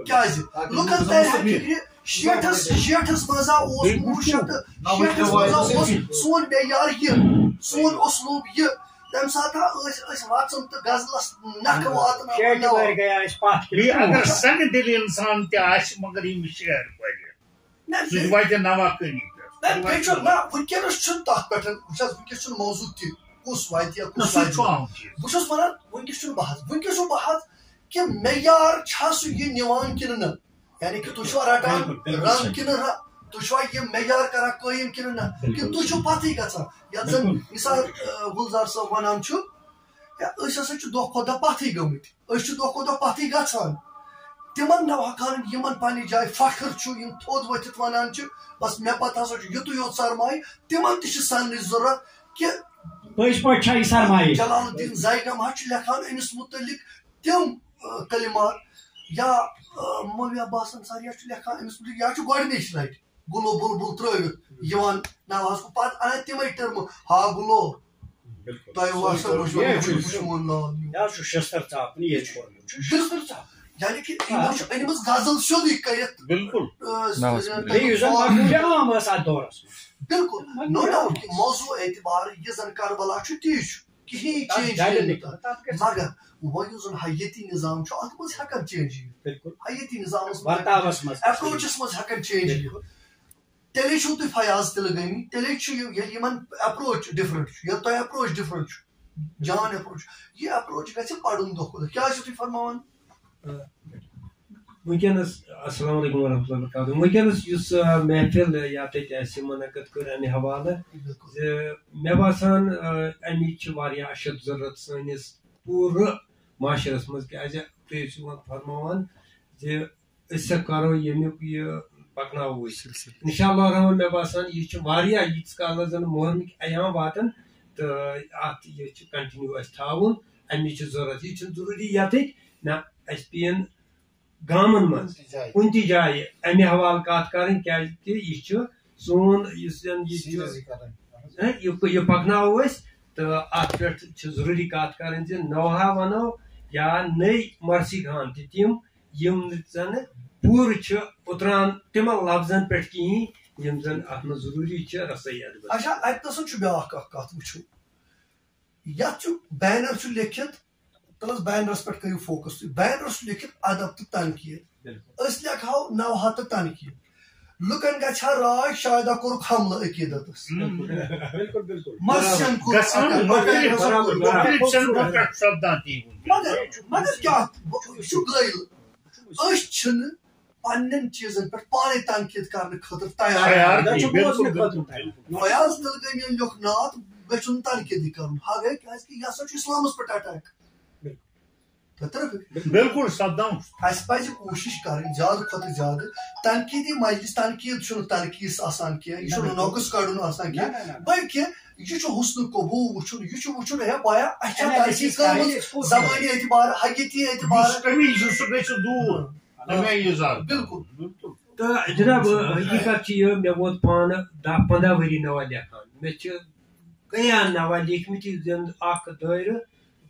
کیازِ لُکن تام فکرِ شیٹھس منٛز اوس 1906 اوس سون معیار یہِ سون اسلوب یہِ تمہِ ساتہٕ ٲسۍ وَژُن تہٕ غزلس نکھٕ واتناوان اگر سنگ دل انسان تہِ آسہِ مگر یِم شعر پرِ سُہ واتہِ نوا کٔنی وٕنکیٚنس چھُنہٕ تتھ پٮ۪ٹھ وٕنکیٚس چھُنہٕ موضوع تہِ کُس واتہِ یا کُس واتہِ بہٕ چھُس ونان وٕنکیٚس چھُنہٕ بحث وٕنکیٚس چھُ بحث کہِ معیار چھا سُہ یہِ نِوان کِنہٕ نہ یعنی کہِ تُہۍ چھُوا رٹان رنگ کِنہٕ نہ تُہۍ چھُوا یہِ معیار کران قٲیِم کِنہٕ نہ کِنہٕ تُہۍ چھُو پتھٕے گژھان یتھ زن مثال گُلزار صٲب ونان چھُ أسۍ ہسا چھِ دۄہ کھۄتہٕ دۄہ پتھٕے گٔمٕتۍ أسۍ چھِ دۄہ کھۄتہٕ دۄہ پتھٕے گژھان تِمن نوہکارن یِمن پننہِ جایہِ فخر چھُ یِم تھوٚد ؤتھِتھ ونان چھِ بس مےٚ پتہٕ ہسا چھُ یُتُے یوت سرمایہِ تِمن تہِ چھِ سننٕچ ضروٗرت کہِ جلال الدین زیگم حظ چھُ لیکھان أمِس مُتعلق تِم کلمات یا مولوی عباس انصاری چھُ لیکھان أمِس مُتعلق یا چھُ گۄڈنِچ لٹہِ گُلو بُلبُل ترٲوِتھ یِوان نوہس کُن پتہٕ انان تِمے ٹٔرمہٕ ہا گُلو تۄہہِ یعنی کہِ یِمو چھُ أنمٕژ غزل سیوٚدُے کٔرِتھ بالکل بالکل نو ڈاوُٹ کہِ موضوع اعتبار یہِ زن کربلا چھُ تی چھُ کِہیٖنۍ چینج مگر وۄنۍ یُس زن حیٲتی نظام چھُ اتھ منٛز ہٮ۪کان چینج یِتھ حیٲتی نظامس منٛز اپروچس منٛز ہٮ۪کان چینج یِتھ تیٚلے چھُو تُہۍ فیاض تلگٲمی تیٚلے چھُ ییٚلہِ یِمن اپروچ ڈفرنٹ چھُ ییٚلہِ تۄہہِ اپروچ ڈفرنٹ چھُ جان اپروچ یہِ اپروچ گژھِ پرُن دۄہ کھۄتہٕ دۄہ کیٛاہ چھِو تُہۍ فرماوان ونکیٚنس السلام علیکم ورحمۃ اللہ وبرکاتہ ونکیٚنس یُس محفل یا تتہِ اَسہِ منعقد کٔر امہِ حوالہٕ زِ مےٚ باسان امِچ چھِ واریاہ اشد ضروٗرت سٲنِس پوٗرٕ معاشرس منٛز کیازِ تُہۍ ٲسِو فرماوان زِ أسۍ کرو ییٚمیُک یہِ پکناوو أسۍ انشاء اللہ رحمان مےٚ باسان یہِ چھُ واریاہ ییٖتِس کالس زن مۄہرنٕکۍ ایام واتن تہٕ اتھ یہِ چھُ کنٹِنیو اسہِ تھاوُن امِچ چھِ ضروٗرت یہِ چھُنہٕ ضروٗری یتٕکۍ نہ اسہِ پیٚیَن گامن منٛز کُنہِ تہِ جایہِ امہِ حوالہٕ کتھ کرٕنۍ کیازِ کہِ یہِ چھُ سون یُس زن یہِ پکناوو أسۍ تہٕ اتھ پٮ۪ٹھ چھِ ضروٗری کتھ کرٕنۍ زِ نوہا ونو یا نٔے مرثی خان تہِ تِم یِم زن پوٗرٕ چھِ اُتران تِمن لفظن پٮ۪ٹھ کِہیٖنۍ یِم زن اتھ منٛز ضروٗری چھِ رسٲیی ادب اچھا اتہِ نسن چھُ بیٛاکھ اکھ کتھ وٕچھو یتھ چھُ بینر چھُ لیکھِتھ تلس بینرس پٮ۪ٹھ کٔرِو فوکس تُہۍ بینرس چھُ لیکھِتھ ادب تہٕ تنقیٖد أسۍ لیکھہو نوہا تہٕ تنقیٖد لُکن گژھِ ہا راے شاہدہ کوٚرُکھ حملہٕ عقیٖدتس مگر کیٛاہ یہِ چھُ غٲیل أسۍ چھِنہٕ پننٮ۪ن چیٖزن پٮ۪ٹھ پانے تنقیٖد کرنہٕ خٲطرٕ تیار فیاض تلگٲمین لیوٚکھ نعت گژھِ نہٕ تنقیٖدٕے کرُن ہگے کیازِ کہِ یہِ ہسا چھُ اسلامس پٮ۪ٹھ اٹیک بالکل سپدان اسہِ پزِ کوٗشش کرٕنۍ زیادٕ کھۄتہٕ زیادٕ تنقیٖدی مجلس تنقیٖد چھُنہٕ تنقیٖس آسان کینٛہہ یہِ چھُنہٕ نۄقُص کڑُن آسان کینٛہہ بلکہِ یہِ چھُ حُسنہٕ قبوٗ وٕچھُن یہِ چھُ وٕچھُن ہے بایا اسہِ چھا تنقیٖد کٔرمٕژ زبٲنی اعتبار حقیقی اعتبار سُہ گژھِ دوٗر بالکل تہٕ جناب حقیٖقت چھِ یہِ مےٚ ووت پانہٕ 10-15 ؤری نوا لیکھان مےٚ چھِ کینٛہہ نوا لیکھمٕتۍ یُس زن اکھ دٲیرٕ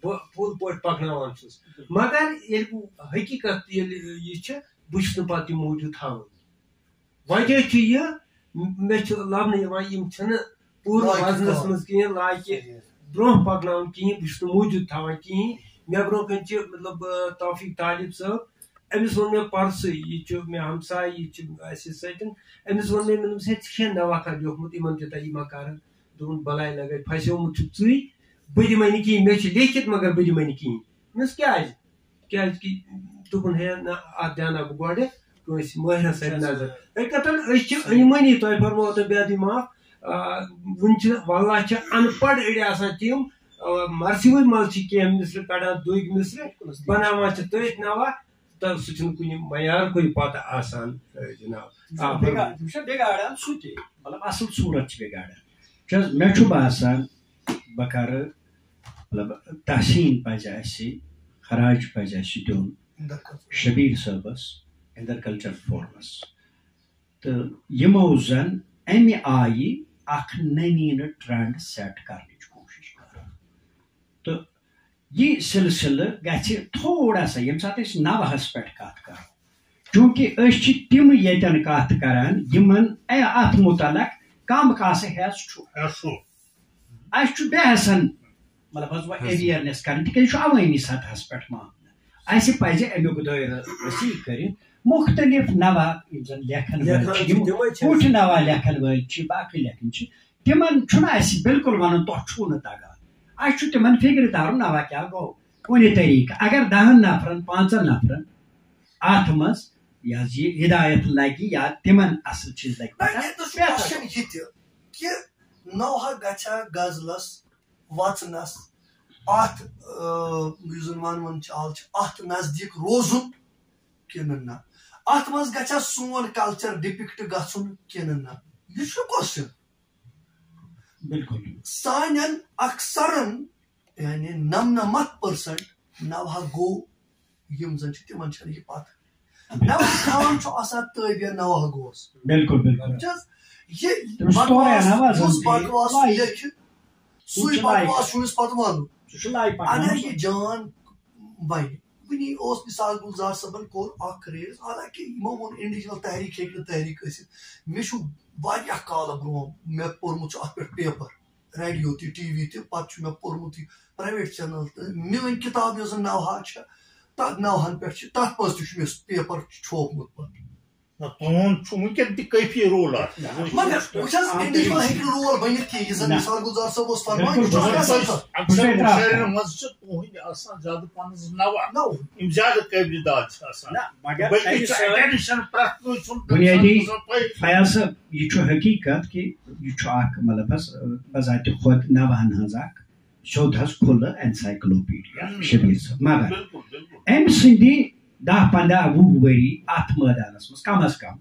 بہٕ پوٗرٕ پٲٹھۍ پکناوان چھُس مگر ییٚلہِ بہٕ حقیٖقت ییٚلہِ یہِ چھِ بہٕ چھُس نہٕ پتہٕ یہِ موٗجوٗد تھاوان وجہ چھُ یہِ مےٚ چھُ لبنہٕ یِوان یِم چھِنہٕ پوٗرٕ وزنس منٛز کِہیٖنۍ لاگہِ برونٛہہ پکناوُن کِہیٖنۍ بہٕ چھُس نہٕ موٗجوٗد تھاوان کِہیٖنۍ مےٚ برونٛہہ کَنہِ چھِ مطلب توفیق طالب صٲب أمِس ووٚن مےٚ پرسٕے یہِ چھُ مےٚ ہمساے یہِ چھُ اَسہِ سۭتۍ أمِس ووٚن مےٚ دوٚپمَس ہے ژٕ چھےٚ نوکھا لیوٚکھمُت یِمن تہِ تَگی مکارن دوٚپُن بلاے لگے پھسیومُت چھُکھ ژٕے بہٕ دِمے نہٕ کِہیٖنۍ مےٚ چھُ لیکھِتھ مگر بہٕ دِمے نہٕ کِہیٖنۍ دوٚپمَس کیازِ کہِ دوٚپُن ہے نہ اتھ دیاناو بہٕ گۄڈٕ کٲنٛسہِ مٲہرس سۭتۍ نظر حقیقتن أسۍ چھِ أنۍ مٔنی تۄہہِ فرماوو تۄہہِ بے ادبی معاف واللہ ان پڑھ اڑ آسان تم مرثوی مل مصر کڑان دگ مصر بناوان تٔتھۍ نوا تو سہ کن معیار کن پتہ آسان جناب بگاڑان سہ تہ مطلب اصل صورت بگاڑان مے باسان بہ کر مطلب تحسین پزِ اسہِ خراج پزِ اسہِ دیُن شبیر صٲبس اندر کلچر فورمس تو یمو زن امہ آیہِ اکھ نوین ٹرینڈ سیٹ کرنٕچ کوشش کران تو یہ سلسلہ گژھِ تھوڑا سا یم سات أسۍ نوہس پٮ۪ٹھ کتھ کرو چونکہ أسۍ چھِ تِم ییٚتٮ۪ن کتھ کران یمن اتھ متعلق کم کاسہٕ ہٮ۪س چھُ اسہِ چھُ بحثن مطلب حظ اویرنیس کرٕنۍ تِکیازِ یہِ چھُ عوٲمی سطحس پٮ۪ٹھ معاملہٕ اسہِ پزِ امیُک دٲیرٕ وسیع کٔرِتھ مختلف نوا یم زن لیکھن وٲلۍ چھِ کُٹھ نوا لیکھن وٲلۍ چھِ باقٕے لیکھن چھِ تِمن چھُنہٕ اسہِ بالکل ونُن تۄہہِ چھُو نہٕ تگان اسہِ چھُ تِمن فکرِ تارُن نوا کیٛاہ گوٚو کُنہِ طریقہٕ اگر 10 نفرن 5 نفرن اتھ منٛز یہ حظ یہ ہدایت لگہِ یا تِمن اصل چیٖز لگہِ کہ نوہا گژھا غزلس وچنس اتھ یُس زن ون چال چھِ اتھ نزدیٖک روزُن کِنہٕ نہ اتھ منٛز گژھا سون کلچر ڈپکٹ گژھُن کِنہٕ نہ یہ چھُ کوسچن بالکل سانٮ۪ن اکثرن یعنی 99% نوہا گوٚو یم زن چھِ تِمن چھنہٕ یہِ پتہ نوہا تھاوان چھُ آسان تٲبیہ نوہا گوس بالکل بالکل یہِ بکواس بکواس لیکھِ سُے بکواس چھُ أمِس پتہٕ ونُن اگر یہِ جان بنہِ وٕنی اوس مثال گُلزار صٲبن کوٚر اکھ ریز حالانکہِ یِمو ووٚن انڈیجنل تحریٖک ہیٚکہِ نہٕ تحریٖک ٲسِتھ مےٚ چھُ واریاہ کالہٕ برونٛہہ مےٚ پوٚرمُت چھُ اتھ پٮ۪ٹھ پیپر ریڈیو تہِ ٹی وی تہِ پتہٕ چھُ مےٚ پوٚرمُت یہِ پرایویٹ چینل تہٕ میٲنۍ کِتاب یۄس زن نوہا چھےٚ تتھ نوہن پٮ۪ٹھ چھِ تتھ منٛز تہِ چھُ مےٚ پیپر چھوپمُت پتہٕ تُہُنٛد چھُ وٕنکٮ۪ن تہِ کٲفی رول اتھ مگر وٕچھ حظ انڈیجنل ہیٚکہِ نہٕ رول بٔنِتھ کینٛہہ یہِ زن مثال گُلزار صٲب اوس فرماوان یہِ چھُ اکثر مُشٲعرن منٛز چھِ تُہٕنٛدۍ آسان زیادٕ پہن نوا یِم زیادٕ قٲبلہِ داد چھِ آسان بٔلکہِ چھُ اٹینشن پرٛٮ۪تھ کٲنٛسہِ ہُنٛد بنیادی فیاض صٲب یہ چھُ حقیقت کہ یہ چھُ اکھ مطلب حظ بذاتِ خود نوہن ہٕنٛز اکھ سیوٚد حظ کھُلہٕ اینسائکلوپیڈیا شبیر صٲب مگر أمۍ سٕنٛدِ 10-15 ؤری اتھ مٲدانس منٛز کم از کم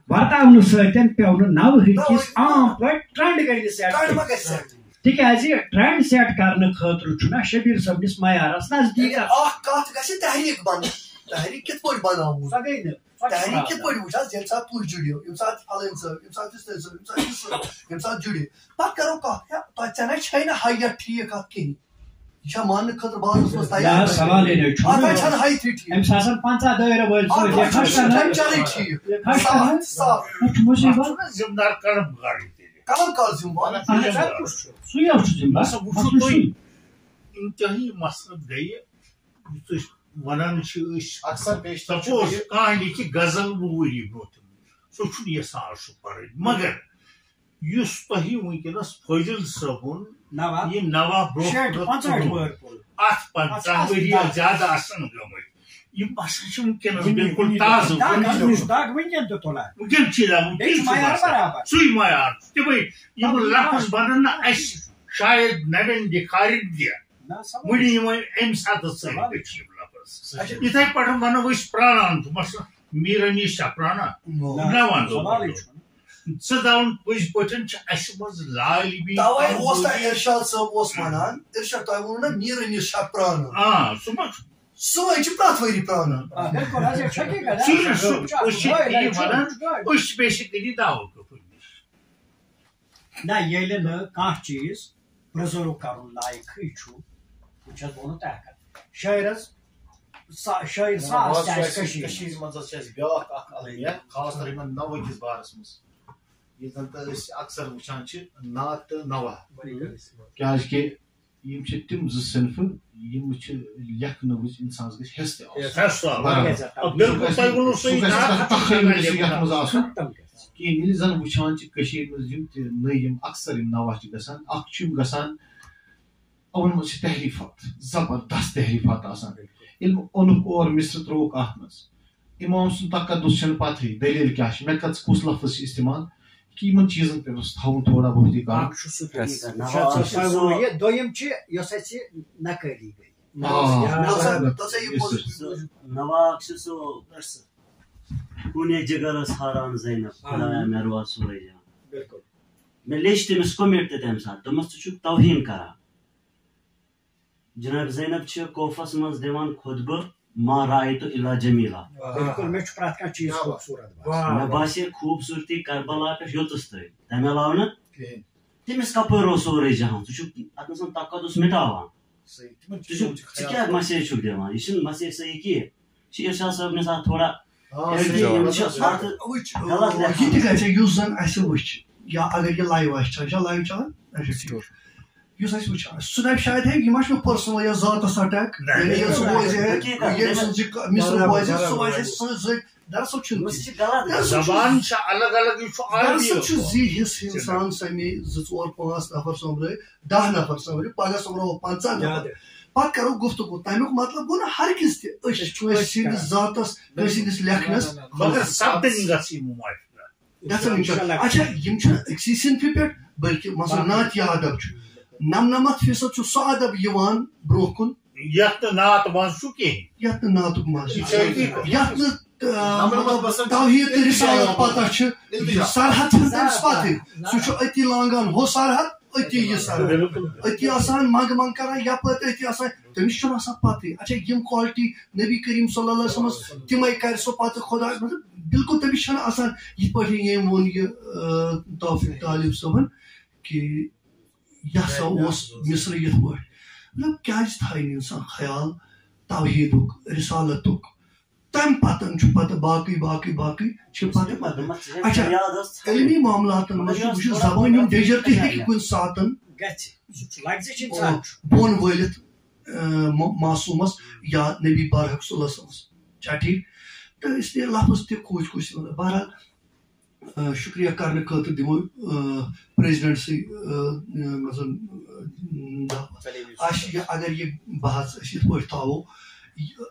واتاونہٕ سۭتۍ پیٚو نہٕ نوہٕکِس عام پٲٹھۍ ٹرینڈ گٔے سیٹ تِکیازِ ٹرینڈ سیٹ کرنہٕ خٲطرٕ چھُنہ شبیر صٲبنِس معیارس نزدیٖک اکھ کتھ گژھِ تحریٖک بنٕنۍ تحریٖک کِتھ پٲٹھۍ بناوُن سۄ گٔے نہٕ تحریٖک کِتھ پٲٹھۍ وٕچھ حظ ییٚمہِ ساتہٕ تُہۍ جُڑِو ییٚمہِ ساتہٕ فلٲنۍ صٲب ییٚمہِ ساتہٕ فِستٲنۍ صٲب ییٚمہِ ساتہٕ یہِ صٲب ییٚمہِ ساتہٕ جُڑِ پتہٕ کرو کتھ تۄہہِ ژےٚ چھے نہٕ ہایٹ ٹھیٖک اتھ کِہیٖنۍ یہِ چھا ماننہٕ خٲطرٕ بازرس منٛز تیار سوالٕے نہٕ اتھ چھنہٕ ہایتھٕے ٹھیٖک أمِس آسان 50 دٲیرٕ وٲلۍ چلے ٹھیٖک ذمہٕ دار قلم کڑٕنۍ تیٚلہِ کلم کال ذمہٕ سُے حظ چھُ وٕچھو تُہۍ انتہٲیی مسلہٕ گٔیہِ یُس أسۍ ونان چھِ أسۍ اکثر سپوز کانٛہہ لیکھِ غزل 20 ؤری برونٛہہ سُہ چھُنہٕ یژھان آز سُہ پرٕنۍ مگر یُس تۄہہِ وٕنکیٚنس فٲضل صٲبُن یہِ نوا برونٛہہ اتھ 15 ؤری زیادٕ آسن گٔمٕتۍ یِم ہسا چھِ وٕنکیٚنس بالکل تازٕ وٕنکیٚن چھِ سُے معیار تِمے یِم لفظ بنن نہٕ اسہِ شاید نرٮ۪ن دِکھارٮ۪ن کینٛہہ وٕنہِ یِمے امہِ ساتہٕ سۭتۍ چھِ یِم لفظ یِتھے پٲٹھۍ ونو أسۍ پرانان مثلاً میٖرنی چھا پرانا نہ ونو ژٕ دَوُن پٔزۍ پٲٹھۍ چھِ اسہِ منٛز لالہِ بی توے اوس تۄہہِ ارشاد صٲب اوس ونان ارشاد تۄہہِ ووٚنوُ نہ میٖرنی چھا پرانان سُہ ما چھُ سُے چھِ پرٛٮ۪تھ ؤری پرانان أسۍ چھِ تی ونان أسۍ چھِ بیسِکلی دعوٕ کٔفٕر نِش نہ ییٚلہِ نہٕ کانٛہہ چیٖز پرٛزٲرٕو کرُن لایقٕے چھُ بہٕ چھُس ووٚنمُت تۄہہِ شٲعرس شٲعر ساس تہِ آسہِ کٔشیٖرِ منٛز حظ چھِ اَسہِ بیٛاکھ اکھ المیہ خاص طور یِمن نوہٕکِس بارس منٛز ییٚلہِ زن تہٕ أسۍ اکثر وٕچھان چھِ نعت تہٕ نوہ کیازِ کہِ یِم چھِ تِم زٕ صنفہٕ یِم چھِ لیکھنہٕ وِزِ اِنسانس گژھِ حٮ۪س تہِ یتھ منٛز آسُن کِہیٖنۍ ییٚلہِ زن وٕچھان چھِ کٔشیٖرِ منٛز یِم تہِ نٔے یِم اکثر یِم نوہ چھِ گژھان اکھ چھِ یِم گژھان یِمن منٛز چھِ تحریٖفات زبردست تحریٖفات آسان ییٚلہِ اوٚنُکھ اور مِصرٕ ترٛووُکھ اتھ منٛز اِمام سُنٛد تقدُس چھنہٕ پتہٕے دٔلیٖل کیاہ چھِ مےٚ کٔژ کُس لفظ چھِ استعمال کہ یمن چیزن پہ تھاؤن تھوڑا بہت یہ اکھ چھُ سُہ طریقہ یہ دوٚیِم چھِ یۄس اَسہِ نقٲلی گٔے نواق چھُ سُہ کُنہِ جگر ٲس ہاران زینب خدایا مےٚ روز سورُے جان بالکل مےٚ لیٚچھ تٔمِس کوٚمِٹ تہِ تَمہِ ساتہٕ دوٚپمَس ژٕ چھُکھ توہیٖن کران جناب زینب چھِ کوفس منٛز دِوان خُطبہٕ ما رایتُ الا جمیٖلا بالکل مےٚ چھُ پرٛٮ۪تھ کانٛہہ چیٖز خوٗبصوٗرت مےٚ باسے خوٗبصوٗرتی کربلا پٮ۪ٹھ یوٚتَس تانۍ تَمہِ علاوٕ نہٕ تٔمِس کپٲرۍ اوس سورُے جہان ژٕ چھُکھ اَتھ منٛز تقدُس مٹاوان ژٕ کیٛاہ مسیج چھُکھ دِوان یہِ چھُنہٕ مسیج صحیح کینٛہہ یہِ چھِ ارشاد صٲبنِس اَتھ تھوڑا یہ تہِ گژھِ یُس زن اَسہِ وٕچھ یا اگر یہِ لایو آسہِ چلان لایو چلان یُس اَسہِ وٕچھان سُہ دپہِ شاید ہے یہِ ما چھُ مےٚ پٔرسنل یا ذاتس اٹیک ییٚلہِ سُہ بوزِ ییٚلہِ سُہ مِثر بوزِ سُہ وزِ سٲنۍ ذٲتی دراصل چھُنہٕ زبان چھِ الگ الگ یہِ چھُ دراصل چھُ زی حصہٕ انسان سمے 2-4-5 نفر سومبرٲے 10 نفر سومبرٲے پگہہ سومبراوو 50 نفر پتہٕ کرو گفتگو تمیُک مطلب گوٚو نہٕ ہرگز تہِ أسۍ چھِ کٲنٛسہِ سٕنٛدِس ذاتس کٲنٛسہِ ہٕنٛدِس لیکھنس مگر سپدٕنۍ گژھِ یہِ مُمٲثلہ گژھن اچھا یِم چھِ أکسٕے صنفہِ پٮ۪ٹھ بٔلکہِ مثلاً نعتیہ ادب چھُ 99% چھُ سُہ ادب یِوان برونٛہہ کُن یتھ نہٕ نعت منٛز چھُ کِہیٖنۍ یتھ نہٕ نعتُک مزٕ چھُ یتھ نہٕ توحیٖد تہٕ رِسالت پتہ چھِ سرحد چھنہٕ تٔمِس پتہٕ سُہ چھُ أتی لانگان ہُہ سرحد أتی یہِ سرحد أتی آسان منٛگ منٛگ کران یپٲرۍ أتی آسان تٔمِس چھُنہٕ آسان پتہٕ اچھا یِم کالٹی نبی کریم صلی اللہ علیہ وسلم تِمے کرِ سُہ پتہٕ خۄدا مطلب بالکل تٔمِس چھنہٕ آسان یِتھ پٲٹھۍ ییٚمۍ ووٚن یہِ توفیق طالب صٲبن کہِ یہِ ہسا اوس مصرٕ یِتھ پٲٹھۍ مطلب کیازِ تھایہِ نہٕ اِنسان خیال توحیٖدُک رِسالتُک تمہِ پتہٕ چھُ پتہٕ باقٕے چھِ پتہٕ اچھا علمی معاملاتن منٛز چھُ بہٕ چھُس زبٲنۍ ہُنٛد ڈیجر تہِ ہیٚکہِ کُنہِ ساتہٕ بۄن وٲلِتھ معصوٗمس یا نبی پاک صلی اللہ علیہ وسلمس چھا ٹھیٖک تہٕ اس لیے لفظ تہِ کھوٗژ بہرحال شُکریہ کرنہٕ خٲطرٕ دِمو پریزڈنٹسٕے اَسہِ اگر یہِ بحث أسۍ یِتھ پٲٹھۍ تھاوو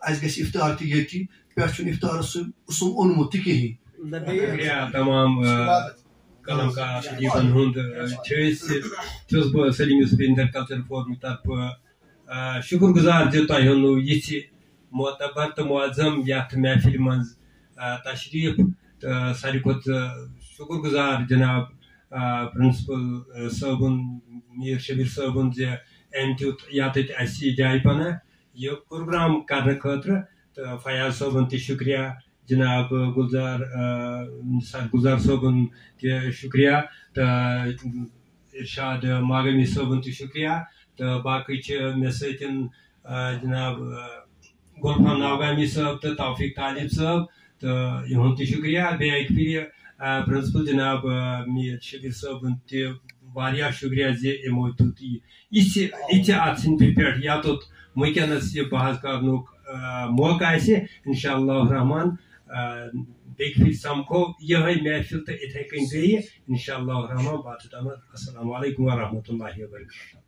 اَسہِ گژھِ اِفطار تہِ ییٚتی پٮ۪ٹھ چھُنہٕ اِفطارس سُہ اوٚنمُت تہِ کِہیٖنۍ تمام قلمکار ادیٖبن ہُنٛد چھُس بہٕ سلیٖم یوٗسف اِنٹر کلچر فورمہِ طرفہٕ شُکر گُزار زِ تۄہہِ اوٚنوٕ یِژھِ معتبر تہٕ معظم یتھ محفِلہِ منٛز تشریٖف تہٕ ساروی کھۄتہٕ شُکر گُزار جناب پرنسپل صٲبُن میٖر شبیٖر صٲبُن زِ أمۍ دیُت یتٮ۪تھ اَسہِ یہِ جایہِ پناہ یہِ پروگرام کرنہٕ خٲطرٕ تہٕ فیاض صٲبُن تہِ شُکریہ جناب گُلزار صٲبُن تہِ شُکریہ تہٕ ارشاد ماگمی صٲبُن تہِ شُکریہ تہٕ باقٕے چھِ مےٚ سۭتۍ جناب گُلفام ناوگامی صٲب تہٕ توفیق طالب صٲب تہٕ یِہُنٛد تہِ شُکریہ بیٚیہِ اَکہِ پھِرِ پرنسپل جناب میٖر شبیٖر صٲبُن تہِ واریاہ شُکریہ زِ یِمو دیُت یِژھِ اَتھ صنفہِ پٮ۪ٹھ یوٚتَتھ وٕنکیٚنس یہِ بحث کرنُک موقعہٕ آسہِ انشاء اللہ رحمان بیٚکہِ پھِرِ سمکھو یِہے محفِل تہٕ یِتھے کٔنۍ بیٚیہِ انشاء اللہ رحمان بات السلام علیکم ورحمۃ اللہ وبرکاتہ